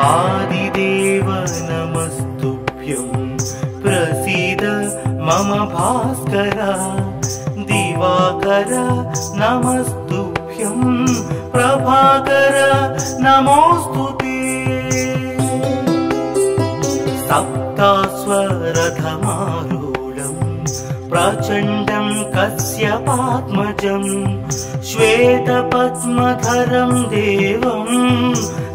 आदिदेव नमस्तुभ्यं प्रसीद मम भास्कर दिवाकर नमस्तुभ्यं प्रभाकर नमोस्तुते सप्तास्वरथमारूढं प्रचण्डं कश्यपात्मजं श्वेतपद्मधरं देवं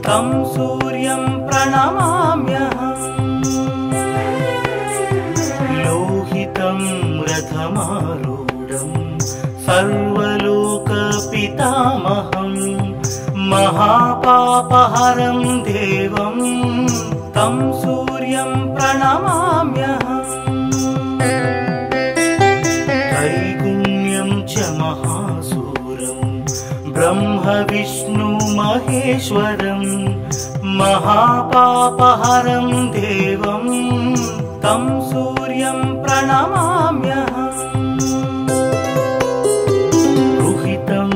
तं सूर्यं प्रणमाम्यहम् लोहितं रथमारूढं सर्वलोकपितामहं महापापहरं देवं तं सूर्यं प्रणमाम्यहम् त्रैगुण्यं च महासूरं ब्रह्म विष्णु महेश्वरं महापापहरं देवं तं सूर्यं प्रणमाम्यहम् रुहितं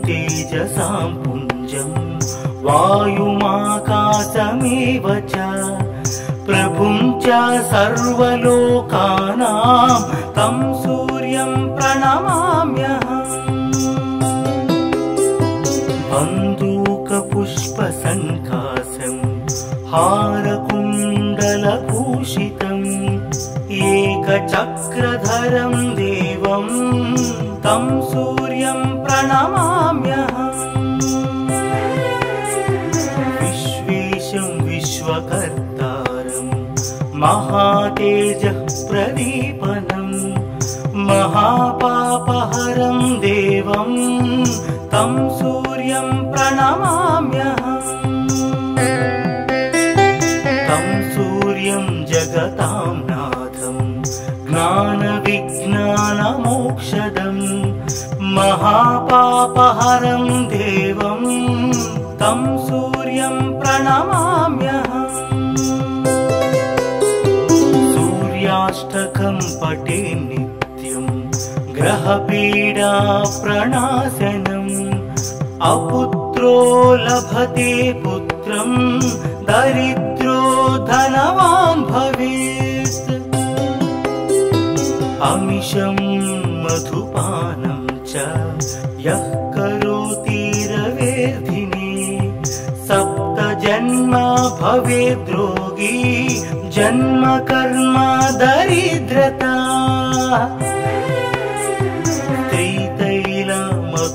तेजसां पुञ्जं वायुमाकाशमेव च प्रभुं च सर्वलोकानां तं सूर्यं प्रणमाम्यहम् बन्दूकपुष्पसङ्काशं हारकुण्डलभूषितम् एकचक्रधरं देवं तं सूर्यं प्रणमाम्यहम् विश्वेशं विश्वकर्तारं महातेजः प्रदीपनं महापापहरं देवं तं सूर्यं प्रणमाम्यहम् तं सूर्यं जगतां नाथं ज्ञानविज्ञानमोक्षदं महापापहरं देवं तं सूर्यं प्रणमाम्यहम् सूर्याष्टकं पठे नित्यं ग्रहपीडा प्रणाशनम् अपुत्रो लभते पुत्रं दरिद्रो धनवान् भवेत् अमिषं मधुपानं च यः करोति रवेर्धिने सप्तजन्म भवेद्रोगी जन्म कर्म दरिद्रता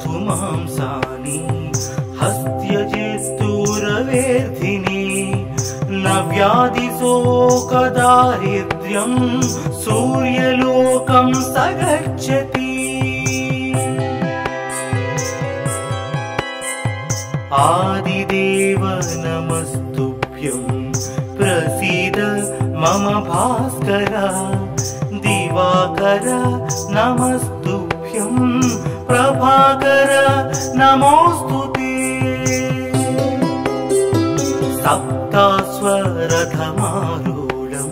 त्रितैलमधुमांसानि हस्त्यजेस्तुरवेर्धिने न व्याधिशोकदारिद्र्यं सूर्यलोकं स गच्छति आदिदेव नमस्तुभ्यं प्रसीद मम भास्कर दिवाकर नमस्तुभ्यं प्रभाकर नमोस्तुते सप्तास्वरथमारूढं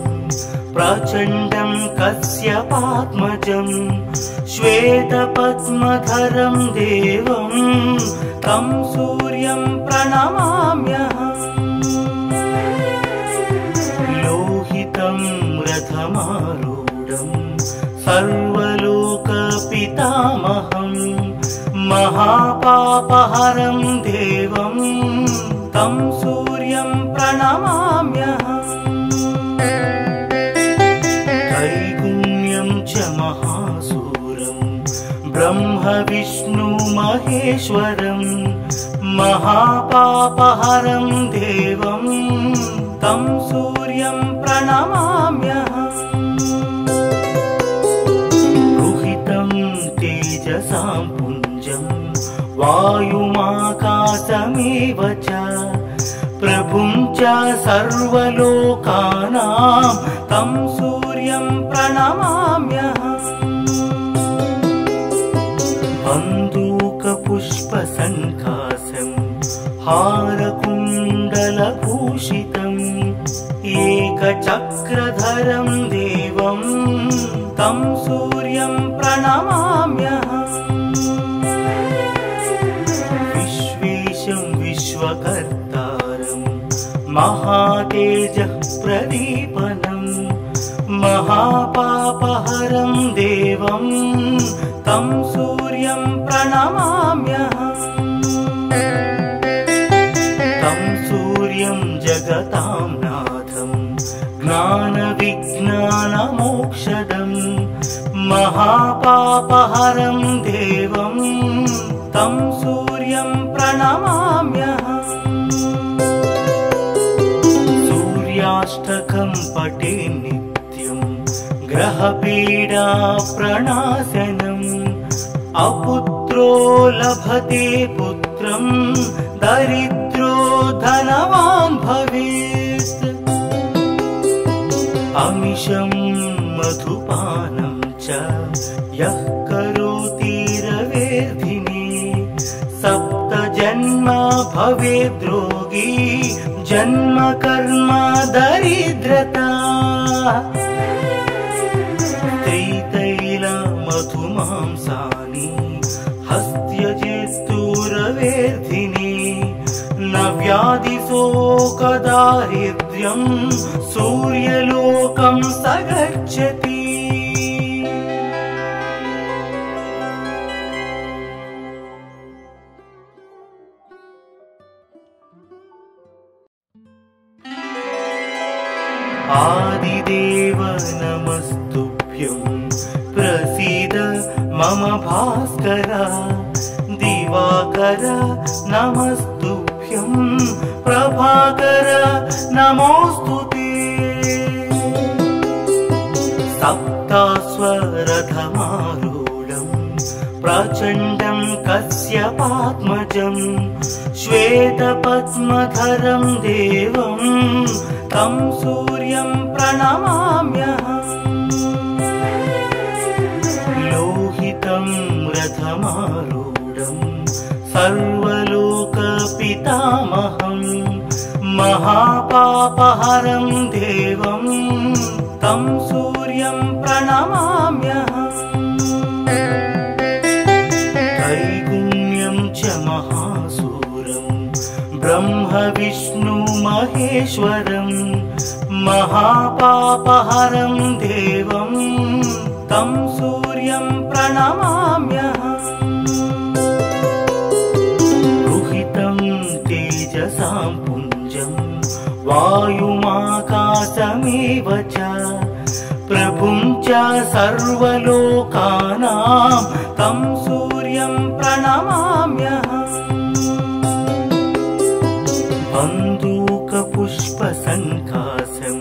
प्रचण्डं कश्यपात्मजं श्वेतपद्मधरं देवं तं सूर्यं प्रणमाम्यहम् लोहितं रथमारूढं सर्वलोकपितामहं महापापहरं देवं तं सूर्यं प्रणमाम्यहम् त्रैगुण्यं च महासूरं ब्रह्म विष्णु महेश्वरं महापापहरं देवं तं सूर्यं प्रणमाम्यहम् रुहितं तेजसां पुञ्जं वायुमाकाशमेव च प्रभुं च सर्वलोकानां तं सूर्यं प्रणमाम्यहम् बन्दूकपुष्पसङ्काशं हारकुण्डलभूषितम् एकचक्रधरं देवं तं सूर्यं प्रणमाम्यहम् विश्वेशं विश्वकर्तारं महातेजः प्रदीपनं महापापहरं देवं तं सूर्यं प्रणमाम्यहम् तं सूर्यं जगतां नाथं ज्ञानविज्ञानमोक्षदं महापापहरं देवं तं सूर्यं प्रणमाम्यहम् सूर्याष्टकं पठे नित्यं ग्रहपीडा प्रणाशनम् अपुत्रो लभते पुत्रं दरिद्रो धनवान् भवेत् अमिषं मधुपानं च यः करोति रवेर्धिने सप्त जन्म भवेद्रोगी जन्म कर्म दरिद्रता त्रितैल मधुमांसानि हस्त्यजेस्तुरवेर्धिने न व्याधिशोकदारिद्र्यं सूर्यलोकं स गच्छति आदिदेव नमस्तुभ्यं प्रसीद मम भास्कर दिवाकर नमस्तुभ्यं प्रभाकर नमोस्तुते सप्तास्वरथमारूढं प्रचण्डं कश्यपात्मजं श्वेतपद्मधरं देवं तं सूर्यं प्रणमाम्यहम् लोहितं रथमारूढं सर्वलोकपितामहं महापापहरं देवं तं सूर्यं प्रणमाम्यहम् त्रैगुण्यं च महासूरं ब्रह्म विष्णु महेश्वरं महापापहरं देवं तं सूर्यं प्रणमाम्यहम् रुहितं तेजसां पुञ्जं वायुमाकाशमेव च प्रभुं च सर्वलोकानां तं सूर्यं प्रणमाम्यहम् बन्दूकपुष्पसङ्कासं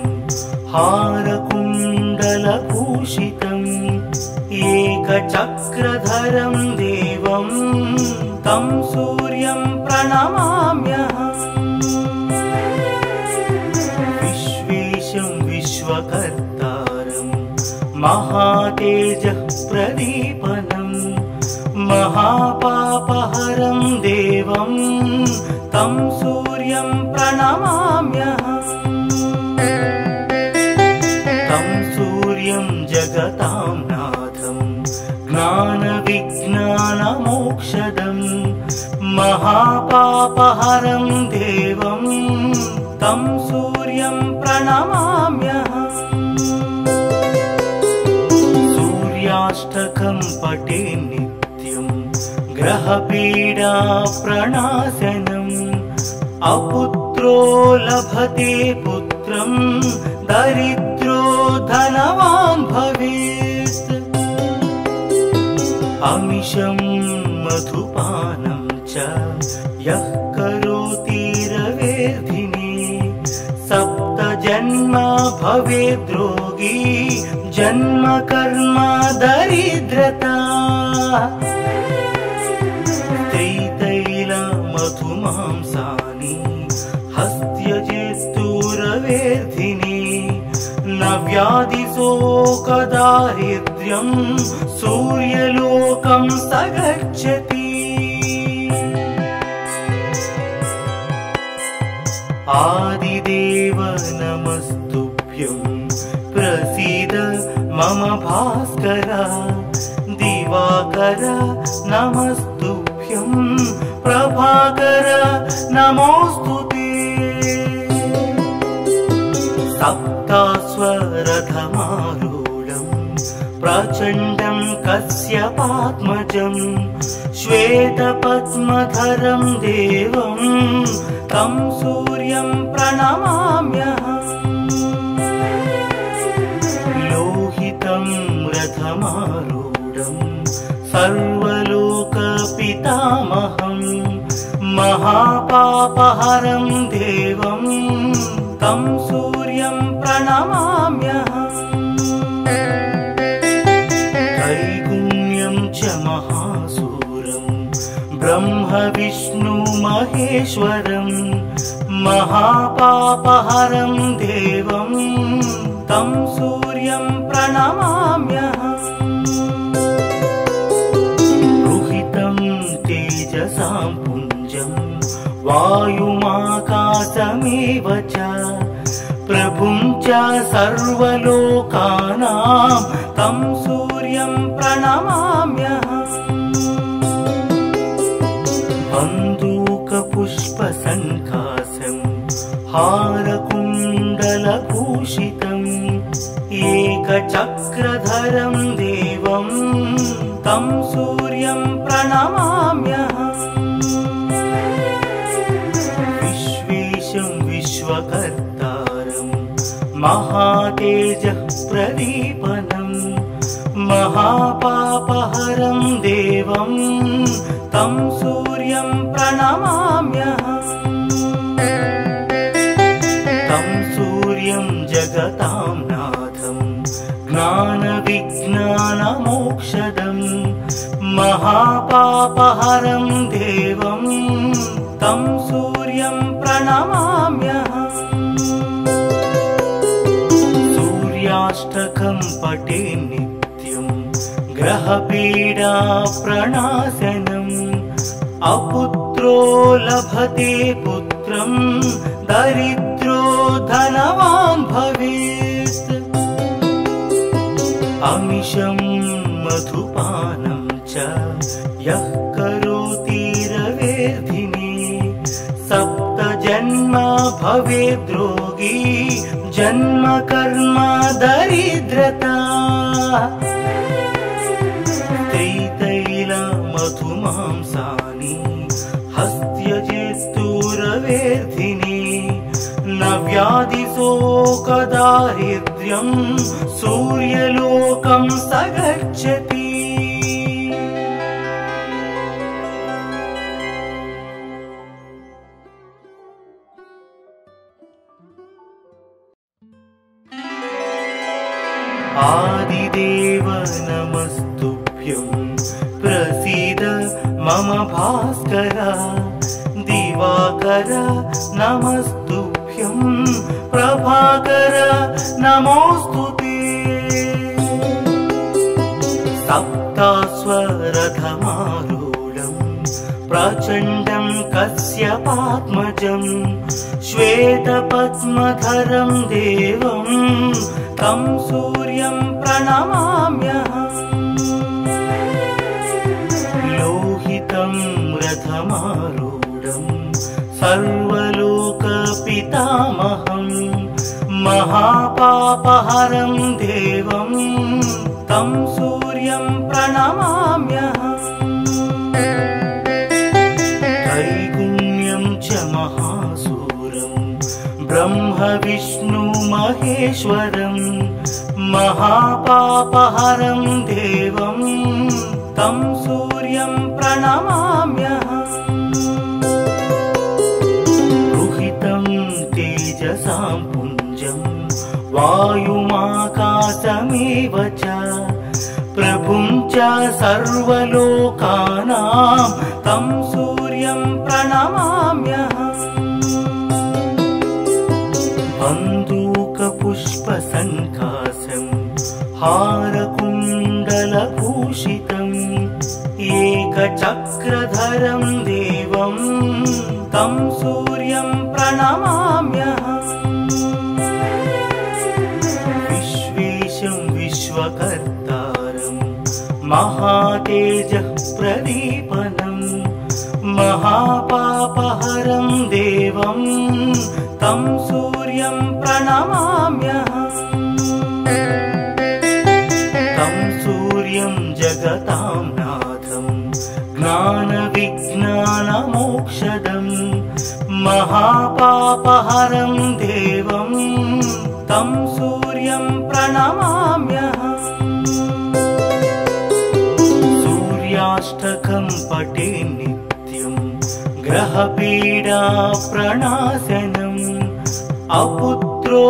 हारकुण्डलभूषितम् एकचक्रधरं देवं तं सूर्यं प्रणमाम्यहम् विश्वेशं विश्वकर्तारं महातेजः प्रदीपनं महापापहरं देवं तं सूर्यं प्रणमाम्यहम् तं सूर्यं जगतां नाथं ज्ञानविज्ञानमोक्षदं महापापहरं देवं तं सूर्यं प्रणमाम्यहम् सूर्याष्टकं पठे नित्यं ग्रहपीडा प्रणाशनम् अपुत्रो लभते पुत्रं दरिद्रो धनवान् भवेत् अमिषं मधुपानं च यः करोति रवेर्धिने सप्त जन्म भवेद्रोगी जन्म कर्म दरिद्रता त्रितैल मधुमांसानि हस्त्यजेस्तुरवेर्धिने न व्याधिशोकदारिद्र्यं सूर्यलोकं स गच्छति आदिदेव नमस्तुभ्यं प्रसीद मम भास्कर दिवाकर नमस्तुभ्यं प्रभाकर नमोस्तुते सप्तास्वरथमारूढम् प्रचण्डं कश्यपात्मजं श्वेतपद्मधरं देवं तं सूर्यं प्रणमाम्यहम्। लोहितं रथमारूढं सर्वलोकपितामहं महापापहरं देवं तं सूर्यं प्रणमाम्यहम्। त्रैगुण्यं च महासूरं ब्रह्म विष्णु महेश्वरं महापापहरं देवं तं सूर्यं प्रणमाम्यहम्। रुहितं तेजसां पुञ्जं वायुमाकाशमेव च प्रभुं च सर्वलोकानां तं सूर्यं प्रणमाम्यहम्। बन्दूकपुष्पसङ्काशं हारकुण्डलभूषितम् एकचक्रधरं देवं तं सूर्यं प्रणमाम्यहम्। विश्वेशं विश्वकर्तारं महातेजः प्रदीपनं महापापहरं देवं तं सूर्यं प्रणमाम्यहम्। तं सूर्यं जगतां नाथं ज्ञानविज्ञानमोक्षदं महापापहरं देवं तं सूर्यं प्रणमाम्यहम्। सूर्याष्टकं पठे नित्यं ग्रहपीडा प्रणाशनम् अपुत्रो लभते पुत्रं दरिद्रो धनवान् भवेत्। अमिषं मधुपानं च यः करोति रवेर्धिने सप्तजन्म भवेद्रोगी जन्म कर्म दरिद्रता। त्रितैलमधुमांसानि हस्त्यजेस्तुरवेर्धिने न व्याधिशोकदारिद्र्यं सूर्यलोकं स गच्छति। आदिदेव नमस्तुभ्यं प्रसीद मम भास्कर। दिवाकर नमस्तुभ्यं प्रभाकर नमोऽस्तुते। सप्तास्वरथमारूढं प्रचण्डं कश्यपात्मजं श्वेतपद्मधरं देवं तं सूर्यं प्रणमाम्यहम्। लोहितं रथमारूढं सर्वलोकपितामहं महापापहरं देवं तं सूर्यं प्रणमाम्यहम्। त्रैगुण्यं च महासूरं ब्रह्म विष्णु महेश्वरं महापापहरं देवं तं सूर्यं प्रणमाम्यहम्। रुहितं तेजसां पुञ्जं वायुमाकाशमेव च प्रभुं च सर्वलोकानां तं सूर्यं प्रणमाम्यहम्। बन्दूकपुष्पसङ्काशं हारकुण्डलभूषितम् एकचक्रधरं देवं तं सूर्यं प्रणमाम्यहम्। विश्वेशं विश्वकर्तारं महातेजः प्रदीपनं महापापहरं देवं तं सूर्यं प्रणमाम्यहम् तं सूर्यं जगतां नाथं ज्ञानविज्ञानमोक्षदं महापापहरं देवं तं सूर्यं प्रणमाम्यहम् सूर्याष्टकं पठे नित्यं ग्रहपीडा प्रणाशनम् अपुत्रो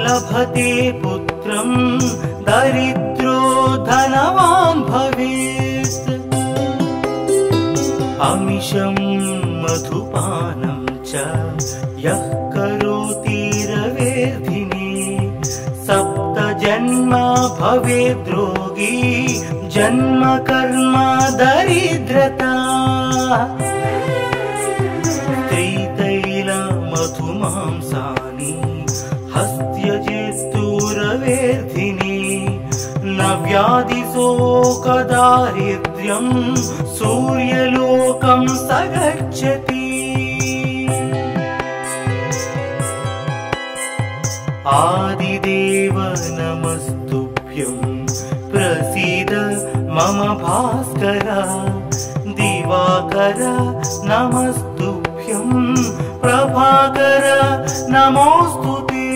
लभते पुत्रं दरिद्रो धनवान् भवेत् अमिषं मधुपानं च यः करोति रवेर्धिने सप्त जन्म भवेद्रोगी जन्म कर्म दरिद्रता त्रितैल मधुमांसानि हस्त्यजेस्तु रवेर्धिने न व्याधिशोकदारिद्र्यं सूर्यलोकं स गच्छति आदिदेव नमस्तुभ्यं प्रसीद मम भास्कर दिवाकर नमस्तुभ्यं प्रभाकर नमोस्तुते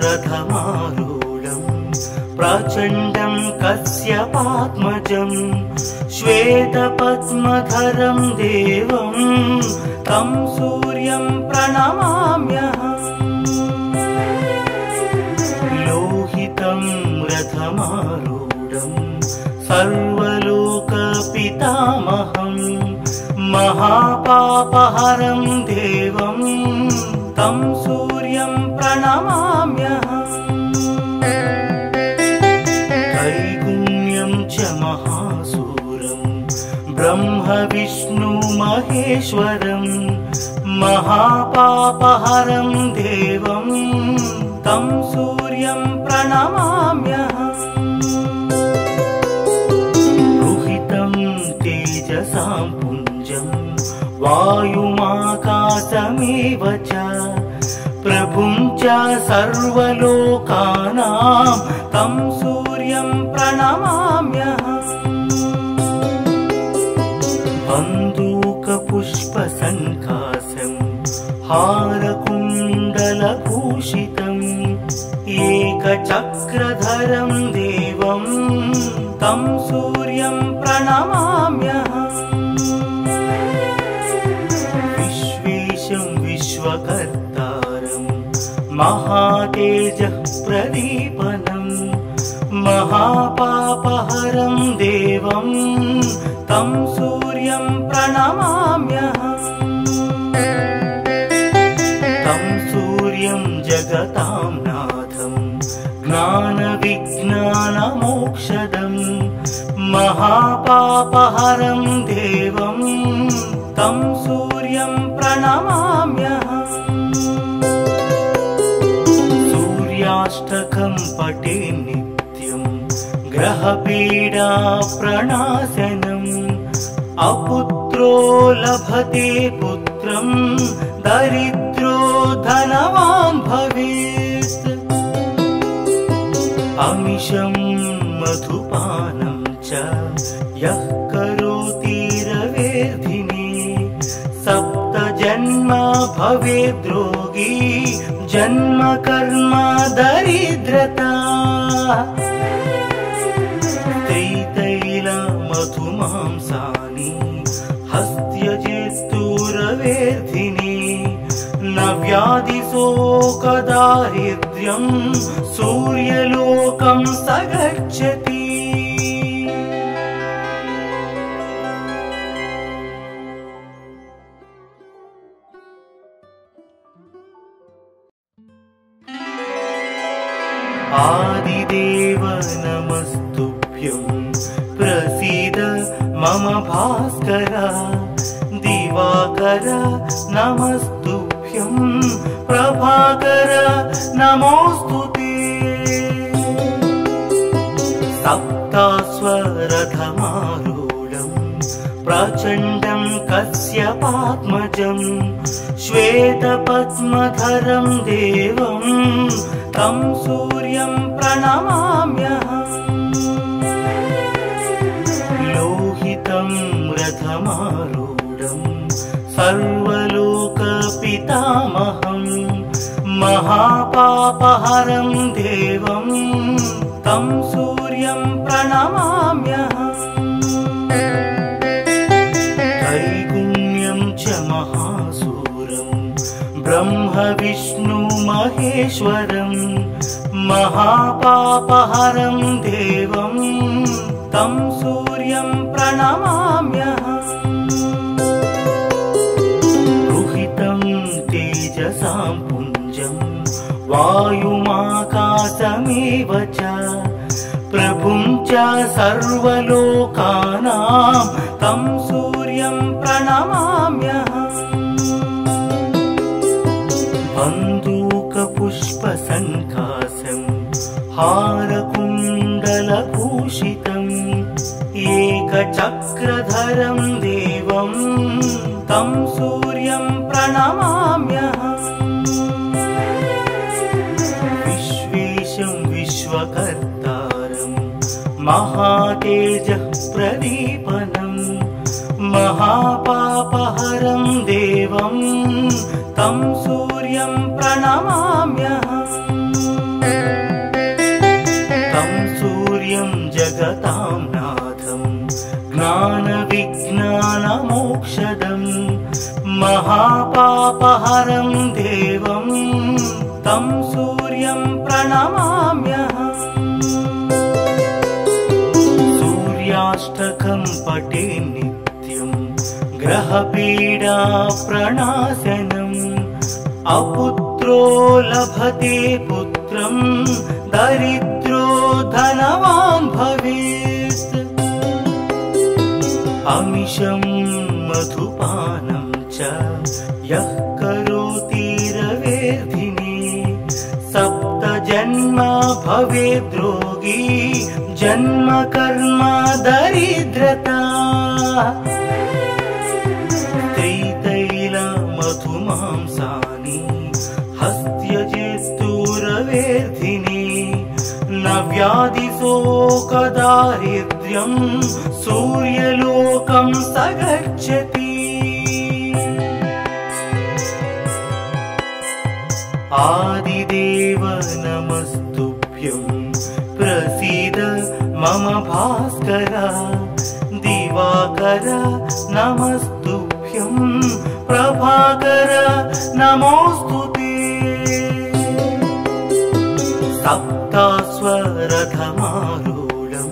सप्तास्वरथमारूढं प्रचण्डं कश्यपात्मजं श्वेतपद्मधरं देवं तं सूर्यं प्रणमाम्यहम् लोहितं रथमारूढं सर्वलोकपितामहं महापापहरं देवं तं सूर्यं प्रणमाम्यहम् त्रैगुण्यं च महासूरं ब्रह्म विष्णु महेश्वरं महापापहरं देवं तं सूर्यं प्रणमाम्यहम् रुहितं तेजसां पुञ्जं वायुमाकाशमेव च प्रभुं च सर्वलोकानां तं सूर्यं प्रणमाम्यहम् बन्दूकपुष्पसङ्काशं हारकुण्डलभूषितम् एकचक्रधरं देवं तं सूर्यं प्रणमाम्यहम् विश्वेशं विश्वकर्तारं महातेजः प्रदीपनं महापापहरं देवं तं सूर्यं प्रणमाम्यहम् तं सूर्यं जगतां नाथं ज्ञानविज्ञानमोक्षदं महापापहरं देवं तं सूर्यं प्रणमाम्यहम् सूर्याष्टकं पठे नित्यं ग्रहपीडा प्रणाशनम् अपुत्रो लभते पुत्रं दरिद्रो धनवान् भवेत् अमिषं मधुपानं च यः करोति रवेर्धिने सप्त जन्म भवेद्रोगी जन्म कर्म दरिद्रता त्रितैल मधुमांसानि हस्त्यजेस्तु रवेर्धिने न व्याधिशोकदारिद्र्यं सूर्यलोकं स गच्छति आदिदेव नमस्तुभ्यं प्रसीद मम भास्कर दिवाकर नमस्तुभ्यं प्रभाकर नमोस्तुते सप्तास्वरथमारूढं प्रचण्डं कश्यपात्मजं श्वेतपद्मधरं देवं तं सूर्यं प्रणमाम्यहम्। लोहितं रथमारूढं सर्वलोकपितामहं महापापहरं देवं तं सूर्यं प्रणमाम्यहम्। त्रैगुण्यं च महासूरं ब्रह्म विष्णु महेश्वरं महापापहरं देवं तं सूर्यं प्रणमाम्यहम्। रुहितं तेजसां पुञ्जं वायुमाकाशमेव च प्रभुं च सर्वलोकानां तं सूर्यं प्रणमाम्यहम्। बन्दूकपुष्पसङ्काशं हारकुण्डलभूषितम् एकचक्रधरं देवं तं सूर्यं प्रणमाम्यहम्। विश्वेशं विश्वकर्तारं महातेजः प्रदीपनं महापापहरं देवं तं सूर्यं प्रणमाम्यहम्। तं सूर्यं जगतां नाथं ज्ञानविज्ञानमोक्षदं महापापहरं देवं तं सूर्यं प्रणमाम्यहम्। सूर्याष्टकं पठे नित्यं ग्रहपीडा प्रणाशनम् अपुत्रो लभते पुत्रं दरिद्रो धनवान् भवेत्। अमिषं मधुपानं च यः करोति रवेर्धिने सप्तजन्म भवेद्रोगी जन्म कर्म दरिद्रता। त्रितैलमधुमांसानि हस्त्यजेस्तुरवेर्धिने न व्याधिशोकदारिद्र्यं सूर्यलोकं स गच्छति। आदिदेव नमस्तुभ्यं प्रसीद मम भास्कर। दिवाकर नमस्तुभ्यं प्रभाकर नमोऽस्तुते। सप्ताश्वरथमारूढं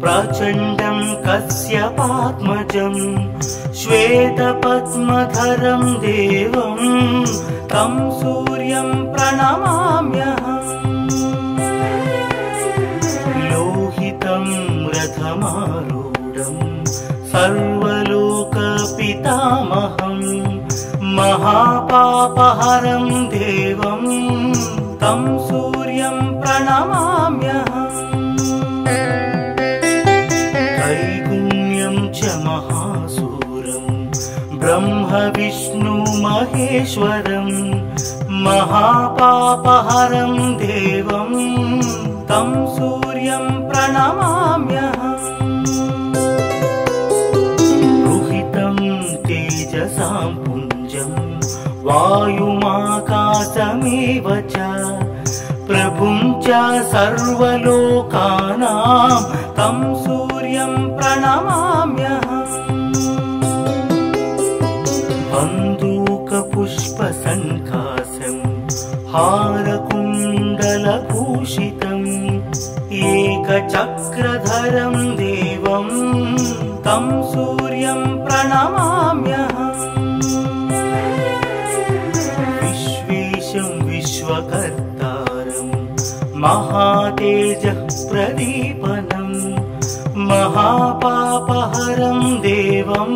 प्रचण्डं कश्यपात्मजं श्वेतपद्मधरं देवं तं सूर्यं प्रणमाम्यहम्। लोहितं रथमारूढं सर्वलोकपितामहं महापापहरं देवं तं सूर्यं प्रणमाम्यहम्। त्रैगुण्यं च महासूरं ब्रह्म विष्णु महेश्वरं महापापहरं देवं तं सूर्यं प्रणमाम्यहम्। रुहितं तेजसां पुञ्जं वायुमाकाशमेव च प्रभुं च सर्वलोकानां तं सूर्यं प्रणमाम्यहम्। बन्दूकपुष्पसङ्काशं हारकुण्डलभूषितम् एकचक्रधरं देवं तं सूर्यं प्रणमाम्यहम्। विश्वेशं विश्वकर्तारं महातेजः प्रदीपनं महापापहरं देवं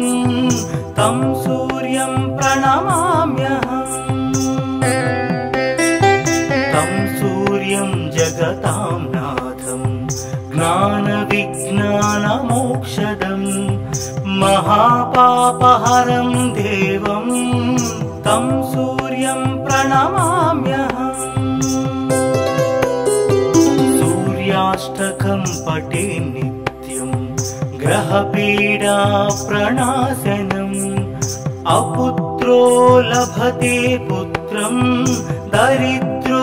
तं सूर्यं प्रणमाम्यहम्। तं सूर्यं जगतां नाथं ज्ञानविज्ञानमोक्षदं महापापहरं देवं तं सूर्यं प्रणमाम्यहम् सूर्याष्टकं पठे नित्यं ग्रहपीडा प्रणाशनम् अपुत्रो लभते पुत्रं दरिद्रो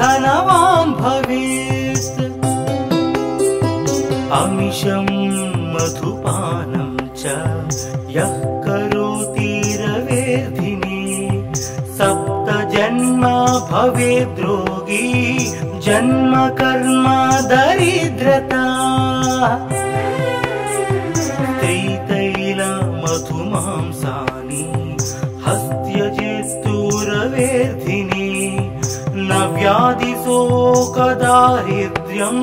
धनवान् भवेत् अमिषं मधुपानं च यः करोति रवेर्धिने सप्त जन्म भवेद्रोगी जन्म कर्म दरिद्रता त्रितैल मधुमांसानि हस्त्यजेस्तुरवेर्धिने न व्याधिशोकदारिद्र्यं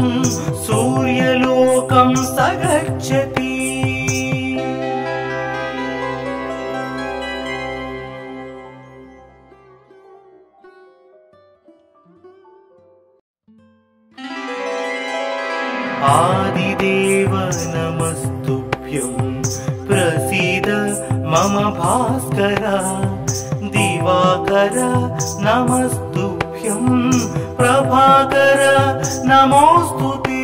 सूर्यलोकं स गच्छति आदिदेव नमस्तुभ्यं प्रसीद मम भास्कर दिवाकर नमस्तुभ्यं प्रभाकर नमोस्तुते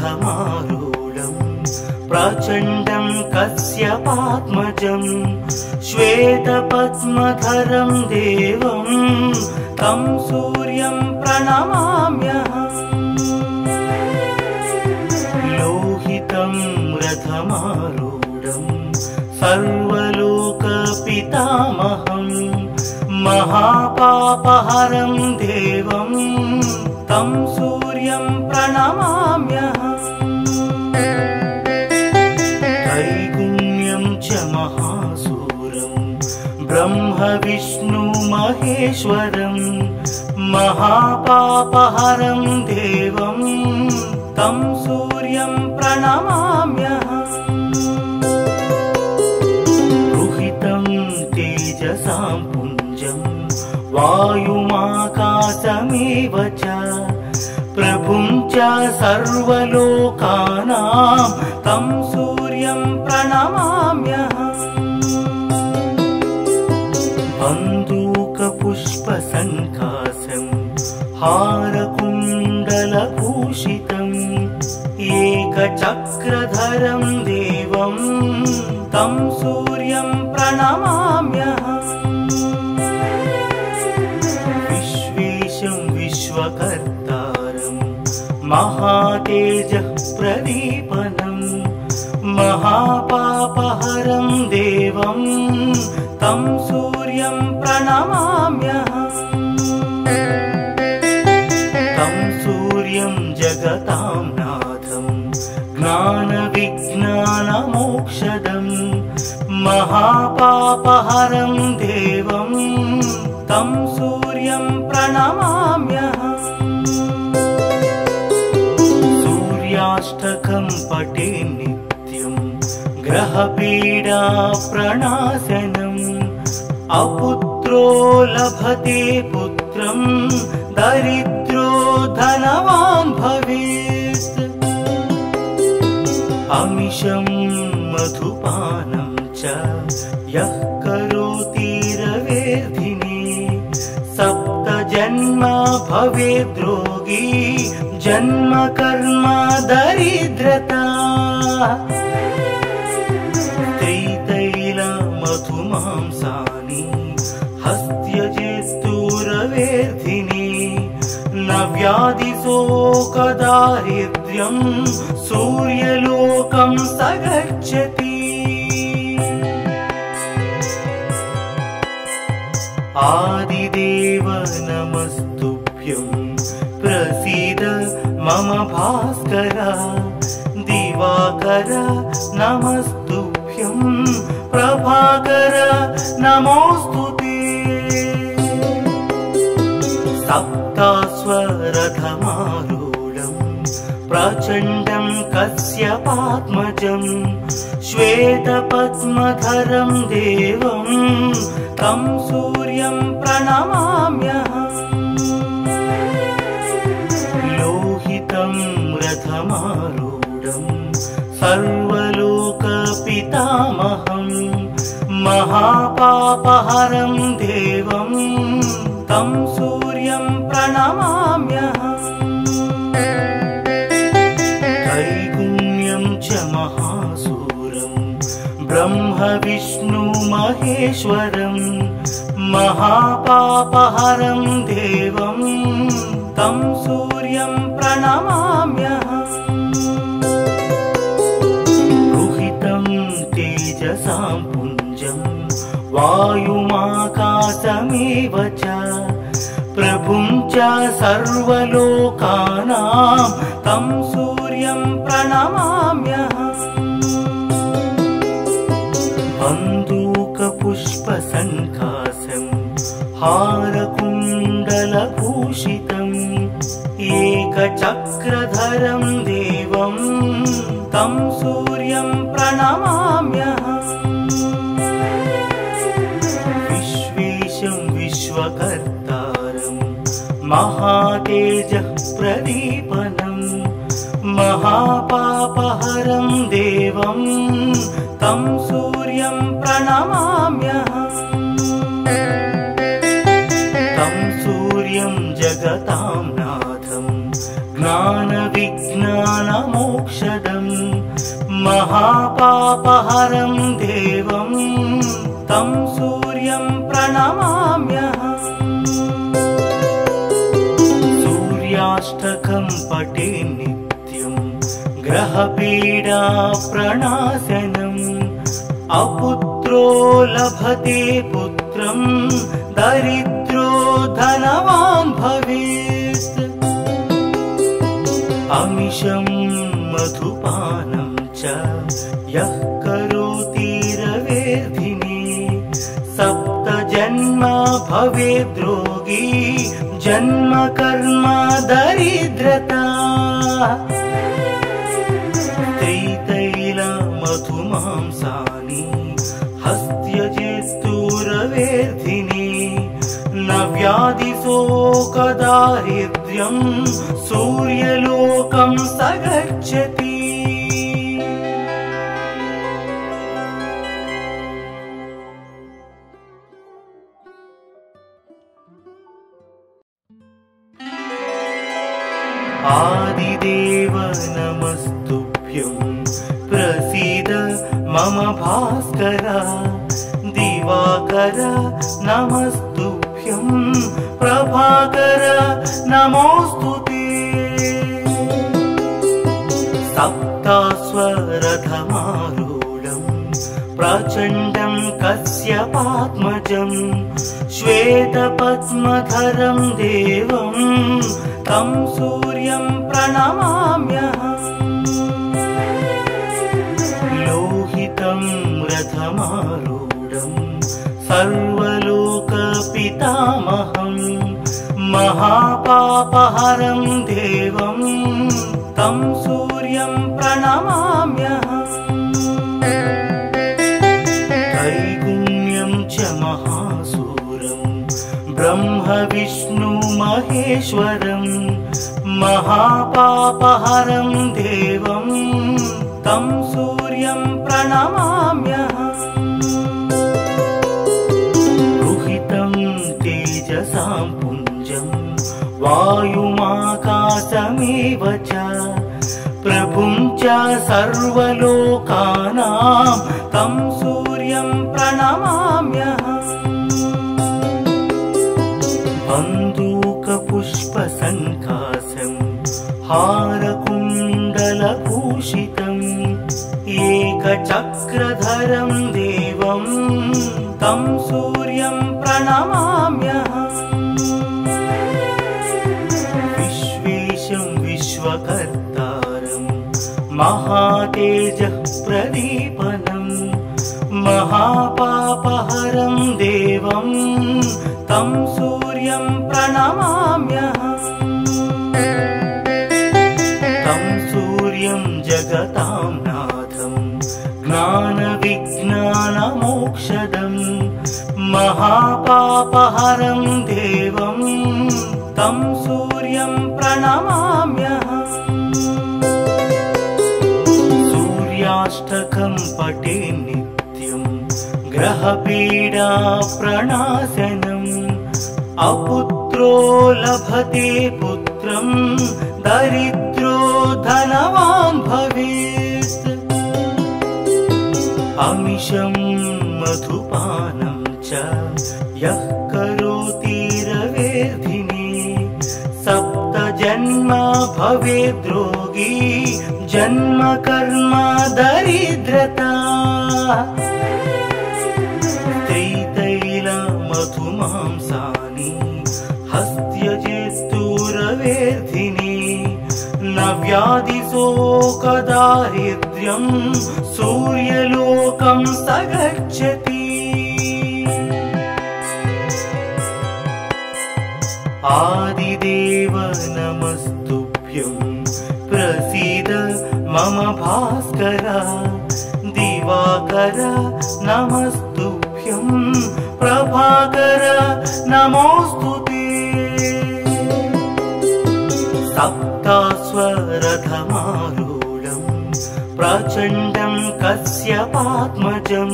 सप्तास्वरथमारूढं प्रचण्डं कश्यपात्मजं श्वेतपद्मधरं देवं तं सूर्यं प्रणमाम्यहम् लोहितं रथमारूढं सर्वलोकपितामहं महापापहरं देवं तं सूर्यं प्रणमाम्यहम् त्रैगुण्यं च महासूरं ब्रह्म विष्णु महेश्वरं महापापहरं देवं तं सूर्यं प्रणमाम्यहम् रुहितं तेजसां पुञ्जं वायुमाकाशमेव च प्रभुं च सर्वलोकानां तं सूर्यं प्रणमाम्यहम् बन्दूकपुष्पसङ्काशं हारकुण्डलभूषितम् एकचक्रधरं देवं तं सूर्यं प्रणमाम्यहम् विश्वेशं विश्वकर्तारं महातेजः प्रदीपनम् महापापहरं देवं तं सूर्यं प्रणमाम्यहम् तं सूर्यं जगतां नाथं ज्ञानविज्ञानमोक्षदं महापापहरं देवं तं सूर्यं प्रणमाम्यहम् सूर्याष्टकं पठे नित्यं ग्रहपीडा प्रणाशनम् अपुत्रो लभते पुत्रं दरिद्रो धनवान् भवेत् अमिषं मधुपानं च यः करोति रवेर्धिने सप्त जन्म भवेद्रोगी जन्म कर्म दरिद्रता त्रितैल मधुमांसानि हस्त्यजेस्तुरवेर्धिने न व्याधिशोकदारिद्र्यं सूर्यलोकं स गच्छति आदिदेव नमस्तुभ्यं प्रसीद मम भास्कर दिवाकर नमस्तुभ्यं प्रभाकर नमोस्तुते सप्तास्वरथमारूढं प्रचण्डं कश्यपात्मजं श्वेतपद्मधरं देवं तं सूर्यं प्रणमाम्यहम् लोहितं रथमारूढं सर्वलोकपितामहं महापापहरं देवं तं सूर्यं प्रणमाम्यहम् त्रैगुण्यं च महासूरं ब्रह्म विष्णु महेश्वरं महापापहरं देवं तं सूर्यं प्रणमाम्यहम् रुहितं तेजसां पुञ्जं वायुमाकाशमेव च प्रभुं च सर्वलोकानां तं सूर्यं प्रणमाम्यहम् बन्दूकपुष्पसङ्कासं हारकुण्डलभूषितम् एकचक्रधरं देवं तं सूर्यं प्रणमाम्यहम् विश्वेशं विश्वकर्तारं महातेजः प्रदीपनं महापापहरं देवं तं सूर्यं प्रणमाम्यहम् तं सूर्यं जगतां नाथं ज्ञानविज्ञानमोक्षदं महापापहरं देवं तं सूर्यं प्रणमाम्यहम् सूर्याष्टकं पठे नित्यं ग्रहपीडा प्रणाशनम् अपुत्रो लभते पुत्रं दरिद्रो धनवान् भवेत् अमिषं मधुपानं च यः करोति रवेर्धिने सप्तजन्म भवेद्रोगी जन्म कर्म दरिद्रता त्रितैलमधुमांसानि हस्त्यजेस्तुरवेर्धिने न व्याधिशोकदारिद्र्यं सूर्यलोकं स गच्छति आदिदेव नमस्तुभ्यं प्रसीद मम भास्कर दिवाकर नमस्तुभ्यं प्रभाकर नमोस्तुते सप्तास्वरथमारूढं प्रचण्डं कश्यपात्मजं श्वेतपद्मधरं देवं तं सूर्यं प्रणमाम्यहम् लोहितं रथमारूढं सर्वलोकपितामहं महापापहरं देवं तं सूर्यं प्रणमाम्यहम् त्रैगुण्यं च महासूरं ब्रह्म विष्णु महेश्वरं महापापहरं देवं तं सूर्यं प्रणमाम्यहम् रुहितं तेजसां पुञ्जं वायुमाकाशमेव च प्रभुं च सर्वलोकानां तं सूर्यं प्रणमाम्यहम् बन्दूकपुष्पसङ्कासं हारकुण्डलभूषितम् एकचक्रधरं देवं तं सूर्यं प्रणमाम्यहम् विश्वेशं विश्वकर्तारं महातेजः प्रदीपनं महापापहरं देवं तं सूर्यं प्रणमाम्यहम् तं सूर्यं जगतां नाथं ज्ञानविज्ञानमोक्षदं महापापहरं देवं तं सूर्यं प्रणमाम्यहम् सूर्याष्टकं पठे नित्यं ग्रहपीडा प्रणाशनम् अपुत्रो लभते पुत्रं दरिद्रो धनवान् भवेत् अमिषं मधुपानं च यः करोति रवेर्धिने सप्त जन्म भवेद्रोगी जन्म कर्म दरिद्रता त्रितैल मधुमांसानि हस्त्यजेस्तुरवेर्धिने न व्याधिशोकदारिद्र्यं सूर्यलोकं स गच्छति आदिदेव नमस्तुभ्यं प्रसीद मम भास्कर दिवाकर नमस्तुभ्यं प्रभाकर नमोस्तुते सप्तास्वरथमारूढं प्रचण्डं कश्यपात्मजं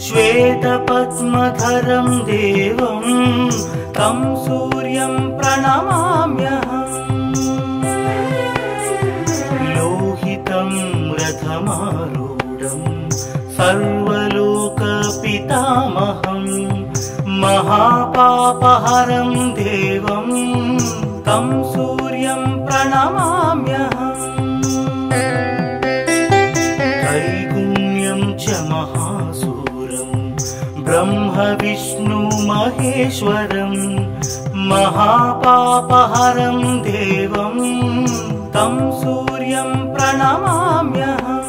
श्वेतपद्मधरं देवं तं सूर्यं प्रणमाम्यहम् लोहितं रथमारूढं सर्वलोकपितामहं महापापहरं देवं तं सूर्यं प्रणमाम्यहम् त्रैगुण्यं च महासूरं ब्रह्म विष्णु महेश्वरं महापापहरं देवं तं सूर्यं प्रणमाम्यहम्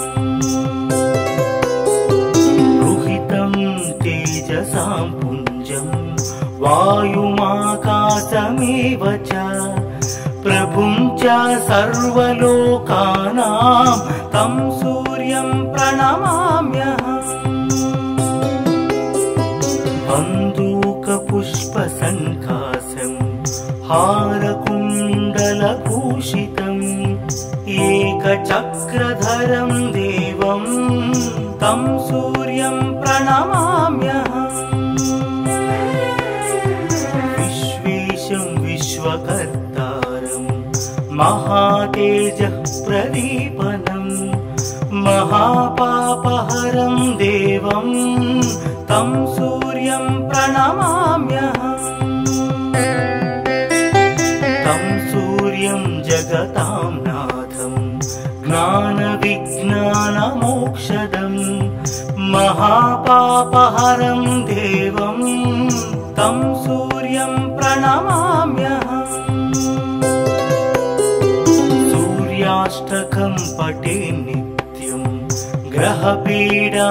रुहितं तेजसां पुञ्जं वायुमाकाशमेव च प्रभुं च सर्वलोकानां तं सूर्यं प्रणमाम्यहम् बन्दूकपुष्पसङ्कासं हारकुण्डलभूषितम् एकचक्रधरं देवं तं सूर्यं प्रणमाम्यहम् विश्वेशं विश्वकर्तारं महातेजः प्रदीपनं महापापहरं देवं तं सूर्यं प्रणमाम्यहम् तं सूर्यं जगतां नाथं ज्ञानविज्ञानमोक्षदं महापापहरं देवं तं सूर्यं प्रणमाम्यहम् सूर्याष्टकं पठे नित्यं ग्रहपीडा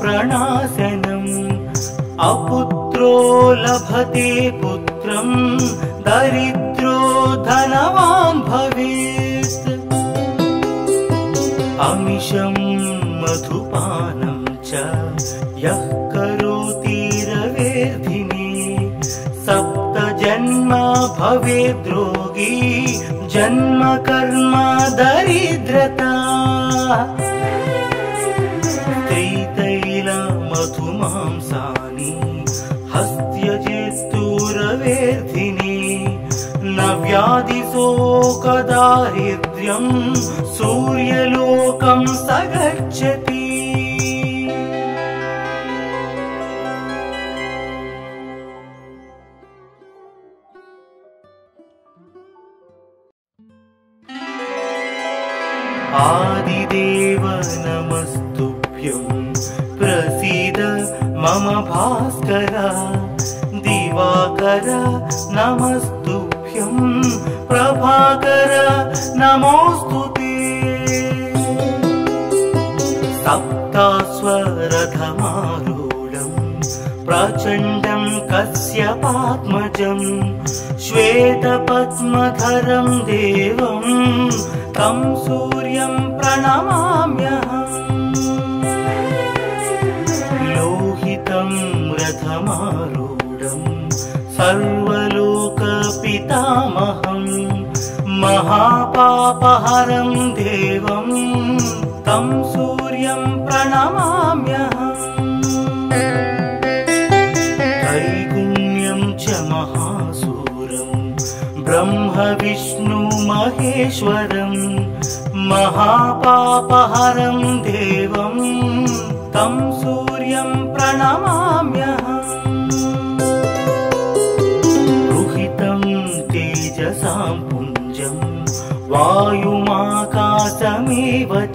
प्रणाशनम् अपुत्रो लभते पुत्रं दरिद्रो धनवान् भवेत् अमिषं मधुपानं च यः करोति रवेर्धिने सप्त जन्म भवेद्रोगी जन्म कर्म दरिद्रता त्रितैल मधुमांसानि हस्त्यजेस्तुरवेर्धिने न व्याधिशोकदारिद्र्यं सूर्यलोकं स गच्छति आदिदेव नमस्तुभ्यं प्रसीद मम भास्कर दिवाकर नमस्तुभ्यं प्रभाकर नमोस्तुते सप्तास्वरथमारूढं प्रचण्डं कश्यपात्मजं श्वेतपद्मधरं देवं तं सूर्यं प्रणमाम्यहम् लोहितं रथमारूढं सर्वलोकपितामहं महापापहरं देवं तं सूर्यं सूर्यं प्रणमाम्यहम् त्रैगुण्यं च महासूरं ब्रह्म विष्णु महेश्वरं महापापहरं देवं तं सूर्यं प्रणमाम्यहम् रुहितं तेजसां पुञ्जं वायुमाकाशमेव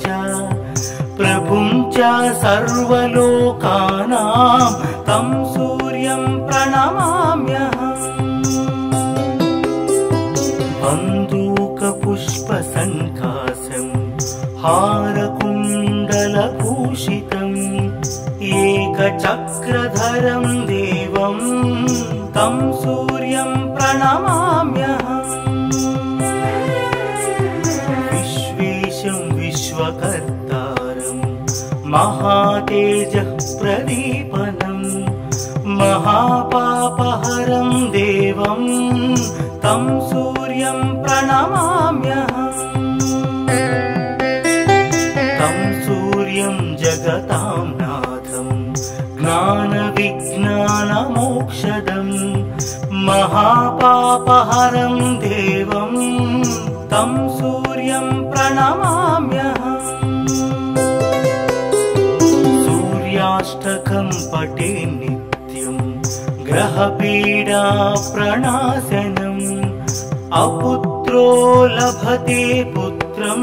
च प्रभुं च सर्वलोकानां तं सूर्यं प्रणमाम्यहम् बन्दूकपुष्पसङ्काशं हारकुण्डलभूषितम् एकचक्रधरं देवं तं सूर्यं प्रणमाम्यहम् विश्वेशं विश्वकर्तारं महातेजः प्रदीपनं महापापहरं देवं तं सूर्यं प्रणमाम्यहम् तं सूर्यं जगतां नाथं ज्ञानविज्ञानमोक्षदं महापापहरं देवं तं सूर्यं प्रणमाम्यहम् सूर्याष्टकं पठे नित्यं ग्रहपीडा प्रणाशनम् अपुत्रो लभते पुत्रं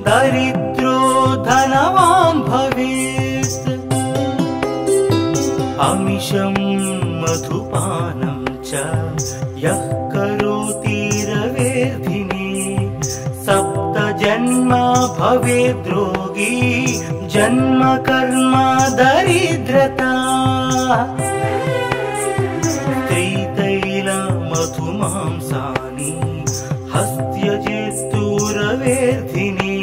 दरिद्रो धनवान् भवेत् अमिषं मधुपानं च यः करोति रवेर्धिने सप्त जन्म भवेद्रोगी जन्म कर्म दरिद्रता त्रितैल मधुमांसानि हस्त्यजेस्तुरवेर्धिने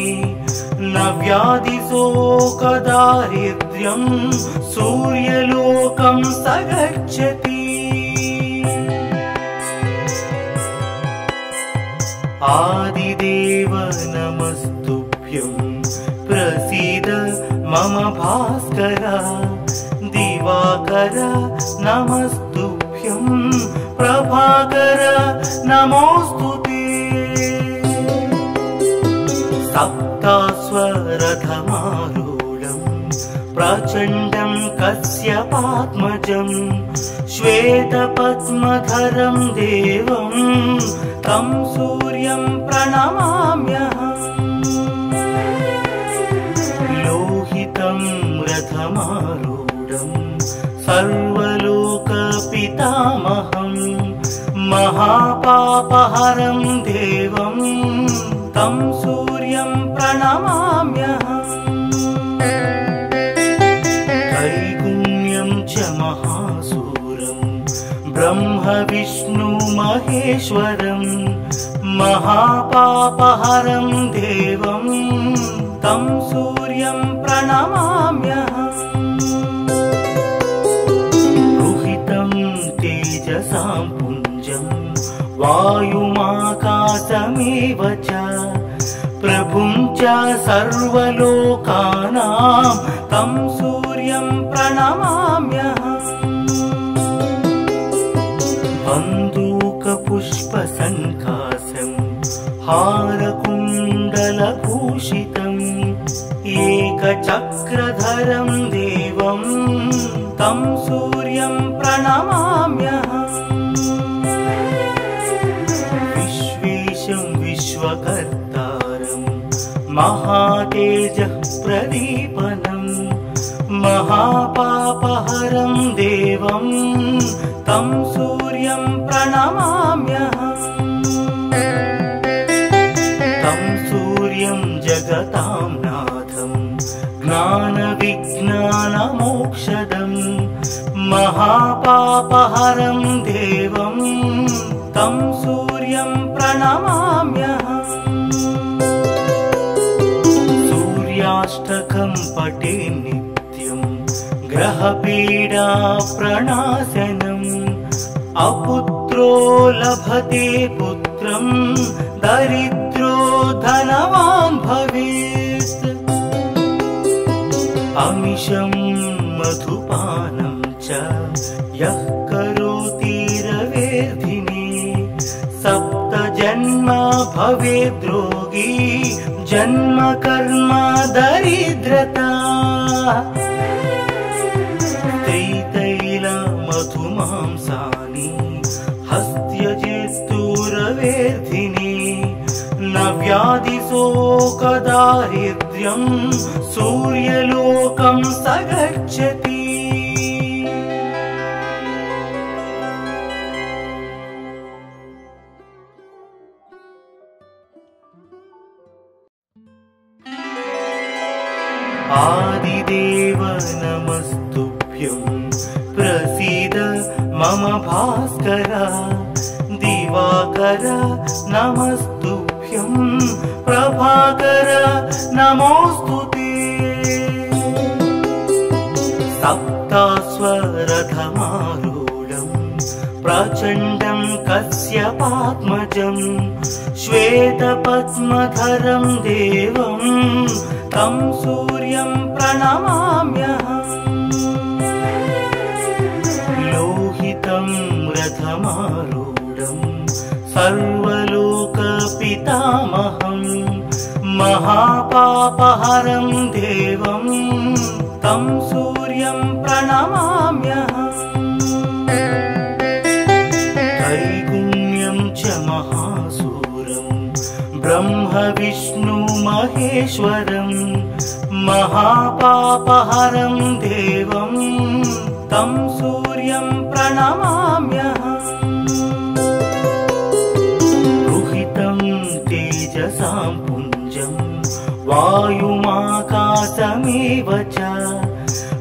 न व्याधिशोकदारिद्र्यं सूर्यलोकं स गच्छति आदिदेव नमस्तुभ्यं प्रसीद मम भास्कर दिवाकर नमस्तुभ्यं प्रभाकर नमोस्तुते सप्तास्वरथमारूढं प्रचण्डं कश्यपात्मजं श्वेतपद्मधरं देवं तं सूर्यं प्रणमाम्यहम् लोहितं रथमारूढं सर्वलोकपितामहं महापापहरं देवं तं सूर्यं प्रणमाम्यहम् त्रैगुण्यं च महासूरं ब्रह्म विष्णु महेश्वरं महापापहरं देवं तं सूर्यं प्रणमाम्यहम् रुहितं तेजसां पुञ्जं वायुमाकाशमेव च प्रभुं च सर्वलोकानां तं सूर्यं प्रणमाम्यहम् बन्दूकपुष्पसङ्काशं हारकुण्डलभूषितम् एकचक्रधरं देवं तं सूर्यं प्रणमाम्यहम् विश्वेशं विश्वकर्तारं महातेजः प्रदीपनं महापापहरं देवं तं सूर्यं प्रणमाम्यहम् तं सूर्यं जगतां नाथं ज्ञानविज्ञानमोक्षदं महापापहरं देवं तं सूर्यं प्रणमाम्यहम् सूर्याष्टकं पठे नित्यं ग्रहपीडा प्रणाशनम् अपुत्रो लभते पुत्रं दरिद्रो धनवान् भवेत् अमिषं मधुपानं च यः करोति रवेर्धिने सप्त जन्म भवेद्रोगी जन्म कर्म दरिद्रता त्रितैल मधुमांसानि हस्त्यजेस्तु रवेर्धिने न व्याधिशोकदारिद्र्यं सूर्यलोकं स गच्छति आदिदेव नमस्तुभ्यं प्रसीद मम भास्कर दिवाकर नमस्तुभ्यं प्रभाकर नमोस्तुते सप्तास्वरथमारूढं प्रचण्डं कश्यपात्मजं श्वेतपद्मधरं देवं तं सूर्यं प्रणमाम्यहम् लोहितं रथमारूढं सर्वलोकपितामहं महापापहरं देवं तं सूर्यं प्रणमाम्यहम् त्रैगुण्यं च महासूरं ब्रह्म विष्णु महेश्वरं महापापहरं देवं तं सूर्यं प्रणमाम्यहम् रुहितं तेजसां पुञ्जं वायुमाकाशमेव च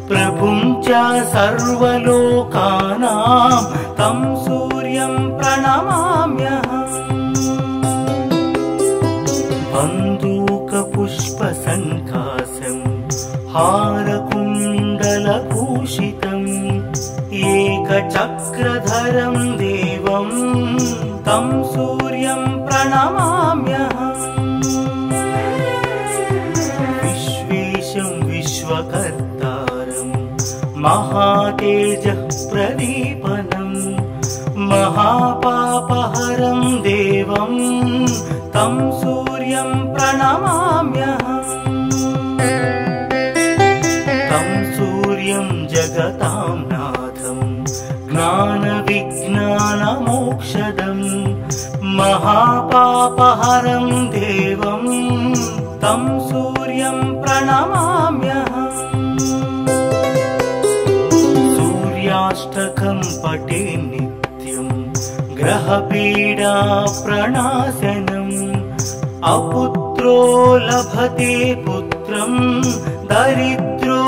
प्रभुं च सर्वलोकानां तं सूर्यं प्रणमाम्यहम् बन्दूकपुष्पसङ्कासं हारकुण्डलभूषितम् एकचक्रधरं देवं तं सूर्यं प्रणमाम्यहम् विश्वेशं विश्वकर्तारं महातेजः प्रदीपनं महापापहरं देवं तं सूर्यं प्रणमाम्यहम् तं सूर्यं जगतां नाथं ज्ञानविज्ञानमोक्षदं महापापहरं देवं तं सूर्यं प्रणमाम्यहम् सूर्याष्टकं पठे नित्यं ग्रहपीडा प्रणाशनम् अपुत्रो लभते पुत्रं दरिद्रो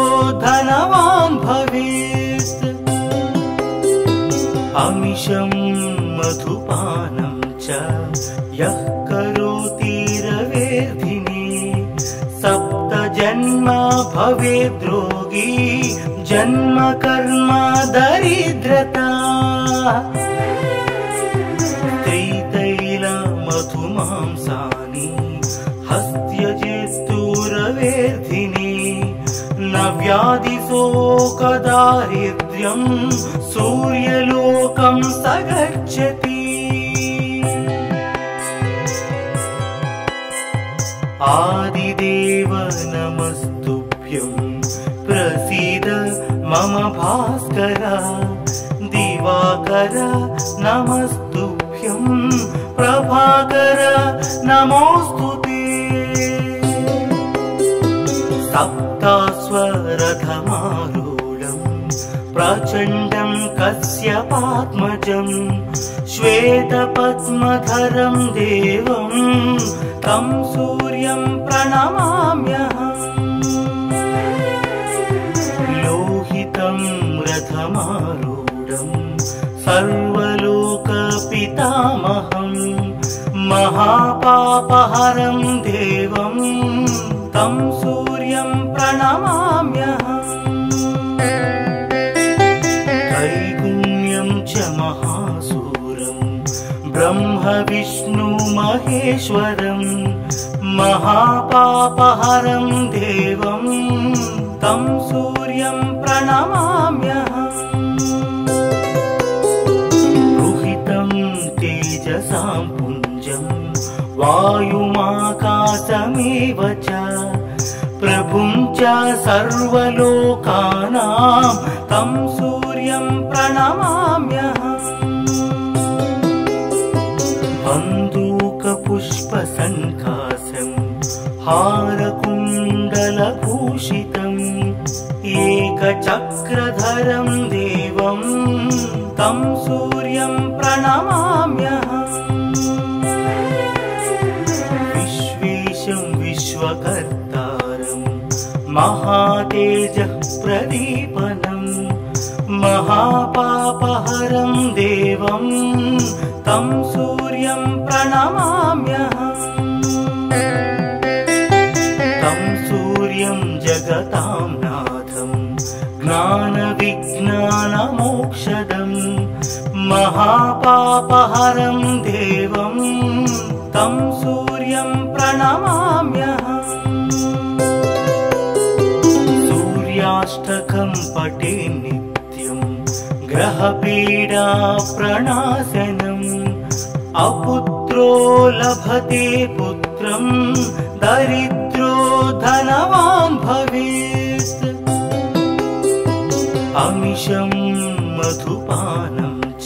धनवान् भवेत् अमिषं मधुपानं च यः करोति रवेर्धिने सप्त जन्म भवेद्रोगी जन्म कर्म दरिद्रता त्रितैल मधुमांसानि हस्त्यजेस्तु रवेर्धिने न व्याधिशोकदारिद्र्यं सूर्यलोकं स गच्छति आदिदेव नमस्तुभ्यं प्रसीद मम भास्कर दिवाकर नमस्तुभ्यं प्रभाकर नमोस्तुते सप्तास्वरथमारूढं प्रचण्डं कश्यपात्मजं श्वेतपद्मधरं देवं तं सूर्यं प्रणमाम्यहम् लोहितं रथमारूढं सर्वलोकपितामहं महापापहरं देवं तं सूर्यं प्रणमाम्यहम् त्रैगुण्यं च महासूरं ब्रह्म विष्णु महेश्वरं महापापहरं देवं तं सूर्यं प्रणमाम्यहम्। रुहितं तेजसां पुञ्जं वायुमाकाशमेव च प्रभुं च सर्वलोकानां तं सूर्यं प्रणमाम्यहम्। बन्दूकपुष्पसङ्कासं हारकुण्डलभूषितम् एकचक्रधरं देवं तं सूर्यं प्रणमाम्यहम्। विश्वेशं विश्वकर्तारं महातेजः प्रदीपनं महापापहरं देवं तं सूर्यं प्रणमाम्यहम्। तं सूर्यं जगतां नाथं ज्ञानविज्ञानमोक्षदं महापापहरं देवं तं सूर्यं प्रणमाम्यहम्। सूर्याष्टकं पठे नित्यं ग्रहपीडा प्रणाशनम् अपुत्रो लभते पुत्रं दरिद्रो धनवान् भवेत्। अमिषं मधुपानं च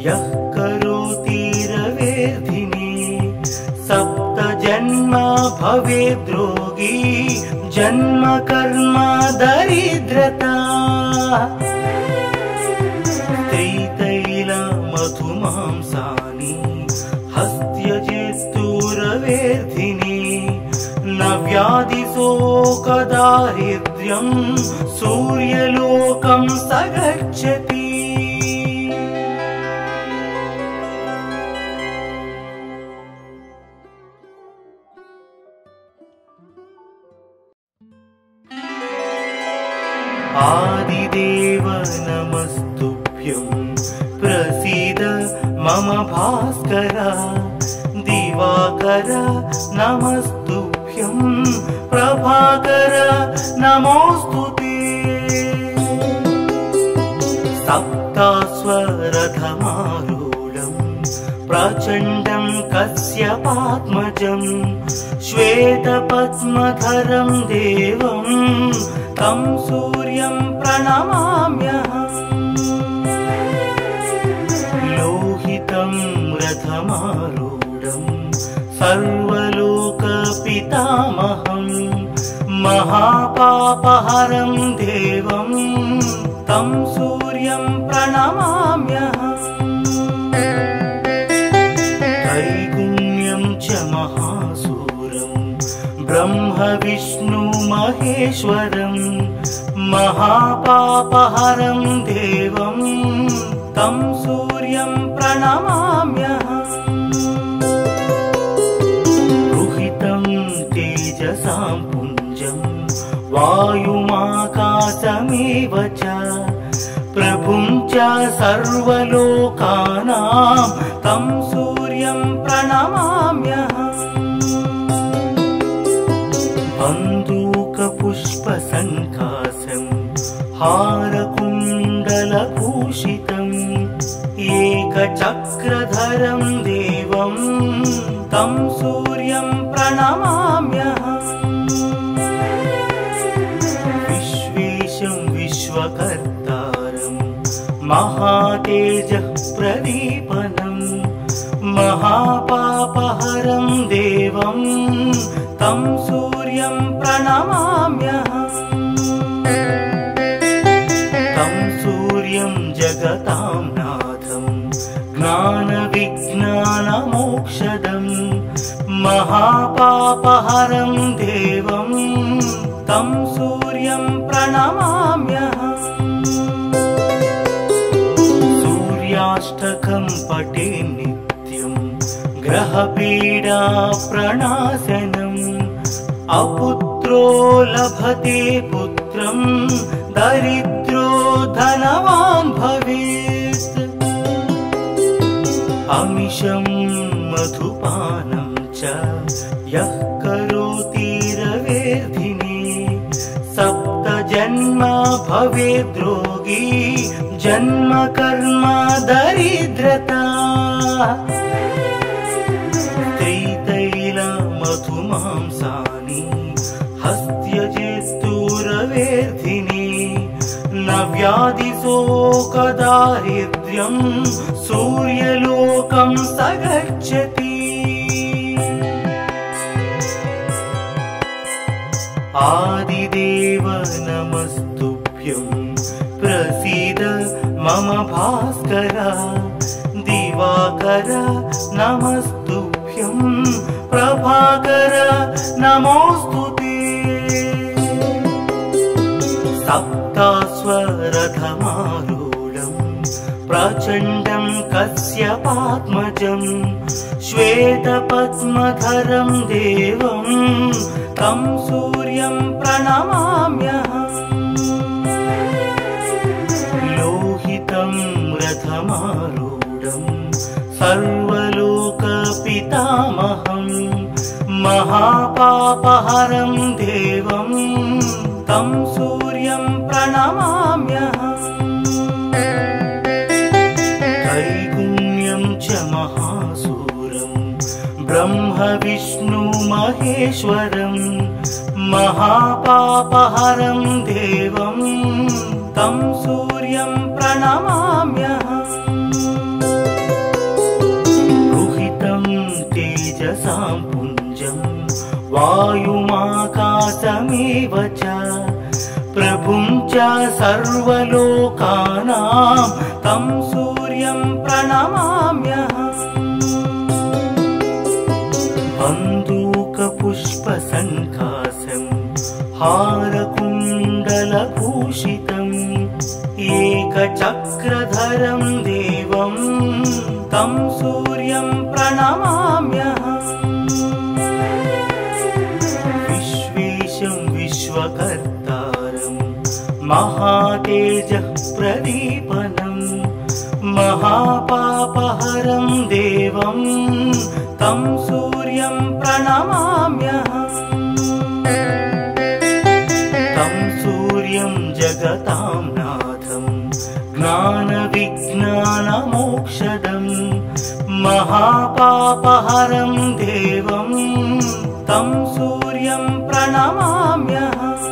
यः करोति रवेर्धिने सप्तजन्म भवेद्रोगी जन्म कर्म दरिद्रता। स्त्रीतैलमधुमांसानि हस्त्यजेत्तुरवेर्धिने न व्याधिशोकदारिद्र्यं सूर्यलोकं स गच्छति। आदिदेव नमस्तुभ्यं प्रसीद मम भास्कर दिवाकर नमस्तुभ्यं प्रभाकर नमोस्तुते। सप्तास्वरथमारूढं प्रचण्डं कश्यपात्मजं श्वेतपद्मधरं देवं तं सूर्यं प्रणमाम्यहम्। लोहितं रथमारूढं सर्वलोकपितामहं महापापहरं देवं तं सूर्यं प्रणमाम्यहम्। त्रैगुण्यं च महासूरं ब्रह्म विष्णु महेश्वरं महापापहरं देवं तं सूर्यं प्रणमाम्यहम्। रुहितं तेजसां पुञ्जं वायुमाकाशमेव च प्रभुं च सर्वलोकानां तं सूर्यं प्रणमाम्यहम्। बन्दूकपुष्पसङ्कासं हारकुण्डलभूषितम् एकचक्रधरं देवं तं सूर्यं प्रणमाम्यहम्। विश्वेशं विश्वकर्तारं महातेजः प्रदीपनं महापापहरं देवं तं सूर्यं प्रणमाम्यहम्। तं सूर्यं जगतां नाथं ज्ञानविज्ञानमोक्षदं महापापहरं देवं तं सूर्यं प्रणमाम्यहम्। सूर्याष्टकं पठे नित्यं ग्रहपीडा प्रणाशनम् अपुत्रो लभते पुत्रं दरिद्रो धनवान् भवेत्। अमिषं मधुपानं च यः करोति रवेर्धिने सप्त जन्म भवेद्रोगी जन्म कर्म दरिद्रता मधुमांसानि हस्त्यजेस्तूरवेर्धिनि न व्याधिशोकदारिद्र्यं सूर्यलोकं स गच्छति आदिदेव नमस्तुभ्यं प्रसीद मम भास्कर दिवाकर नमस्तुभ्यं प्रभाकर नमोस्तुते सप्तास्वरथमारूढं प्रचण्डं कश्यपात्मजं श्वेतपद्मधरं देवं तं सूर्यं प्रणमाम्यहम् लोहितं रथमारूढं सर्वलोकपितामहं महापापहरं देवं तं सूर्यं प्रणमाम्यहम् त्रैगुण्यं च महासूरं ब्रह्म विष्णु महेश्वरं महापापहरं देवं तं सूर्यं प्रणमाम्यहम् तेजसां पुञ्जं वायुमाकाशमेव च प्रभुं च सर्वलोकानां तं सूर्यं प्रणमाम्यहम् बन्दूकपुष्पसङ्काशं हारकुण्डलभूषितम् एकचक्रधरं देवं तं सूर्यं प्रणमाम्यहम् विश्वेशं विश्वकर्तारं महातेजः प्रदीपनं महापापहरं देवं तं सूर्यं प्रणमाम्यहम् तं सूर्यं जगतां नाथं ज्ञानविज्ञानमोक्षदं महापापहरं देवं तं सूर्यं प्रणमाम्यहम्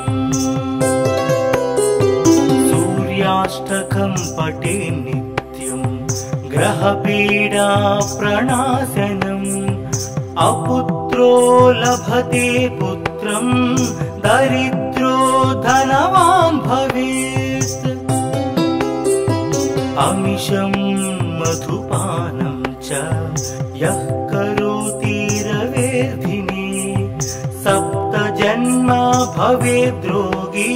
सूर्याष्टकं पठे नित्यं ग्रहपीडा प्रणाशनम् अपुत्रो लभते पुत्रं दरिद्रो धनवान् भवेत् अमिषं मधुपानं च यः करोति रवेर्धिनि सप्त जन्म भवेद्रोगी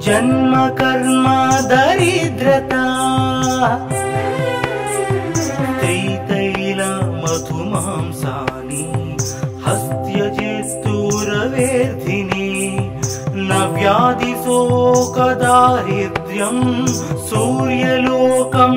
जन्म कर्म दरिद्रता मधुमांसानि हस्त्यजेस्तूरवेर्धिनि न व्याधिशोकदारिद्र्यं सूर्यलोकं